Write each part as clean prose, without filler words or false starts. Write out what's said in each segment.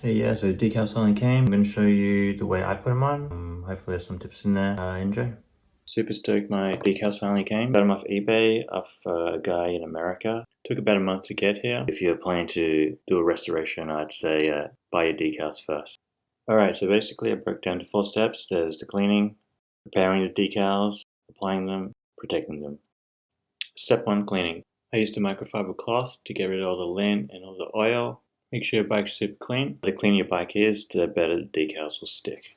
Hey, yeah, so decals finally came. I'm going to show you the way I put them on. Hopefully there's some tips in there. Enjoy. Super stoked my decals finally came. Got them off eBay, off a guy in America. Took about a month to get here. If you're planning to do a restoration, I'd say buy your decals first. Alright, so basically I broke down to 4 steps. There's the cleaning, preparing the decals, applying them, protecting them. Step 1, cleaning. I used a microfiber cloth to get rid of all the lint and all the oil. Make sure your bike's super clean. The cleaner your bike is, the better the decals will stick.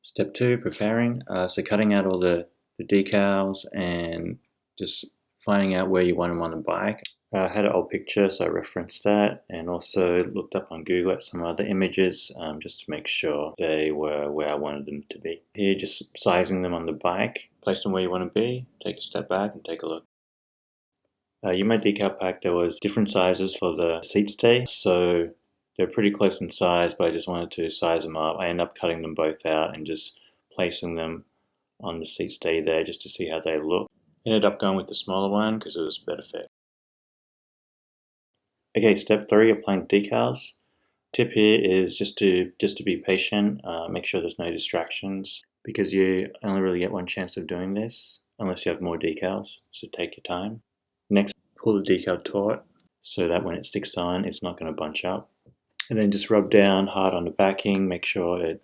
Step 2, preparing. So cutting out all the decals and just finding out where you want them on the bike. I had an old picture, so I referenced that, and also looked up on Google at some other images just to make sure they were where I wanted them to be. Here, just sizing them on the bike. Place them where you want to be. Take a step back and take a look. In my decal pack there was different sizes for the seat stay, so they're pretty close in size, but I just wanted to size them up. I ended up cutting them both out and just placing them on the seat stay there just to see how they look. Ended up going with the smaller one because it was a better fit. Okay, step 3, applying decals. Tip here is just to be patient. Make sure there's no distractions because you only really get one chance of doing this unless you have more decals, so take your time. Next, pull the decal taut so that when it sticks on, it's not going to bunch up. And then just rub down hard on the backing, make sure all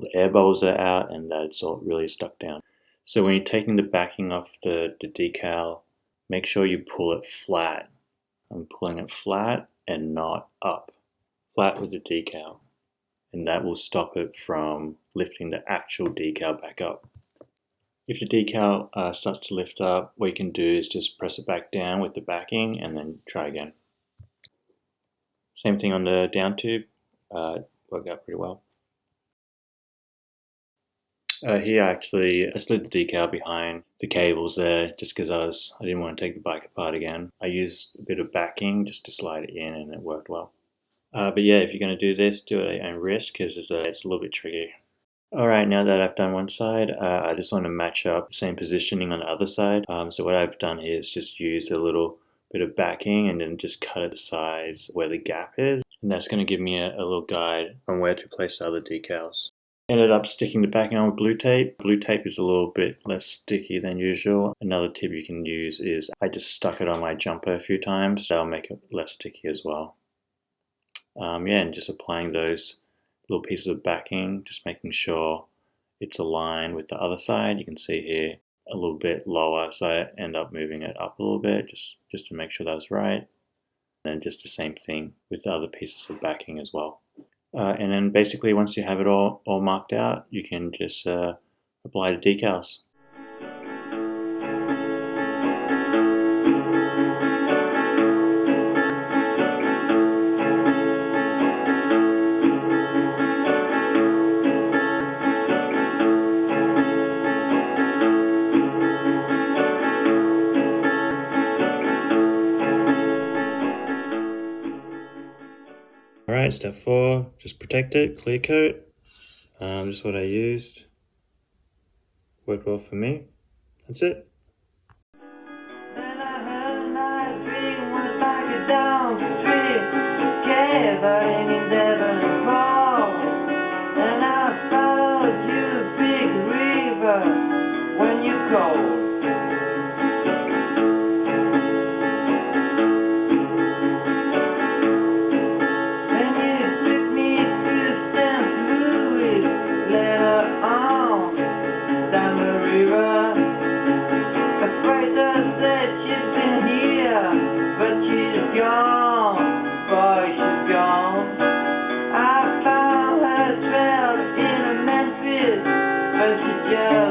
the air bubbles are out and that it's all really stuck down. So when you're taking the backing off the decal, make sure you pull it flat. I'm pulling it flat and not up. Flat with the decal. And that will stop it from lifting the actual decal back up. If the decal starts to lift up, what you can do is just press it back down with the backing and then try again. Same thing on the down tube, worked out pretty well. Here I slid the decal behind the cables there just because I didn't want to take the bike apart again. I used a bit of backing just to slide it in and it worked well. But yeah, if you're going to do this, do it at risk because it's a little bit tricky. Alright, now that I've done one side, I just want to match up the same positioning on the other side. So what I've done here is just use a little bit of backing and then just cut at the sides where the gap is. And that's going to give me a little guide on where to place the other decals. Ended up sticking the backing on with blue tape. Blue tape is a little bit less sticky than usual. Another tip you can use is I just stuck it on my jumper a few times. That'll make it less sticky as well. Yeah, and just applying those little pieces of backing, just making sure it's aligned with the other side. You can see here a little bit lower, so I end up moving it up a little bit just to make sure that's right. And just the same thing with the other pieces of backing as well. And then basically once you have it all marked out, you can just apply the decals. Alright, step 4, just protect it, clear coat. Just what I used. Worked well for me. That's it. Then I had a nice dream, went back down the street, gathering in Devon Falls. And I followed you, big river, when you called. Then you took me to St. Louis, later on, down the river. The freighter said she's been here, but she's gone, boy, she's gone. I found her trail in Memphis, but she just